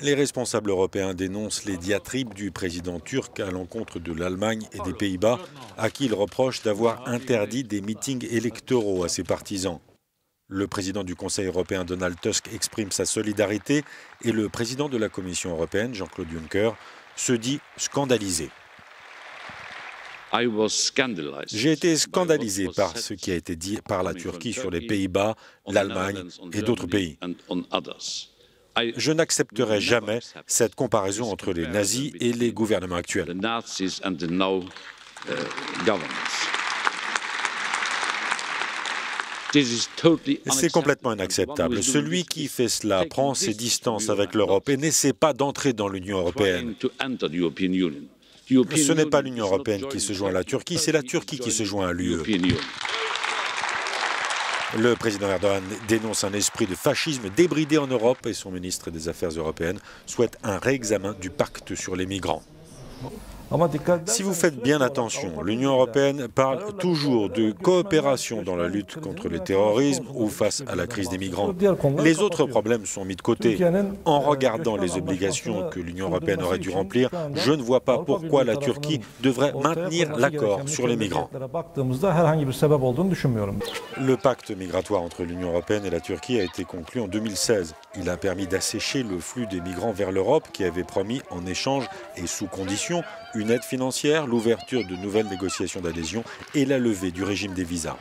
Les responsables européens dénoncent les diatribes du président turc à l'encontre de l'Allemagne et des Pays-Bas, à qui il reproche d'avoir interdit des meetings électoraux à ses partisans. Le président du Conseil européen Donald Tusk exprime sa solidarité et le président de la Commission européenne, Jean-Claude Juncker, se dit scandalisé. J'ai été scandalisé par ce qui a été dit par la Turquie sur les Pays-Bas, l'Allemagne et d'autres pays. Je n'accepterai jamais cette comparaison entre les nazis et les gouvernements actuels. C'est complètement inacceptable. Celui qui fait cela prend ses distances avec l'Europe et n'essaie pas d'entrer dans l'Union européenne. Ce n'est pas l'Union européenne qui se joint à la Turquie, c'est la Turquie qui se joint à l'UE. Le président Erdogan dénonce un esprit de fascisme débridé en Europe et son ministre des Affaires européennes souhaite un réexamen du pacte sur les migrants. Si vous faites bien attention, l'Union européenne parle toujours de coopération dans la lutte contre le terrorisme ou face à la crise des migrants. Les autres problèmes sont mis de côté. En regardant les obligations que l'Union européenne aurait dû remplir, je ne vois pas pourquoi la Turquie devrait maintenir l'accord sur les migrants. Le pacte migratoire entre l'Union européenne et la Turquie a été conclu en 2016. Il a permis d'assécher le flux des migrants vers l'Europe qui avait promis en échange et sous condition une aide financière, l'ouverture de nouvelles négociations d'adhésion et la levée du régime des visas.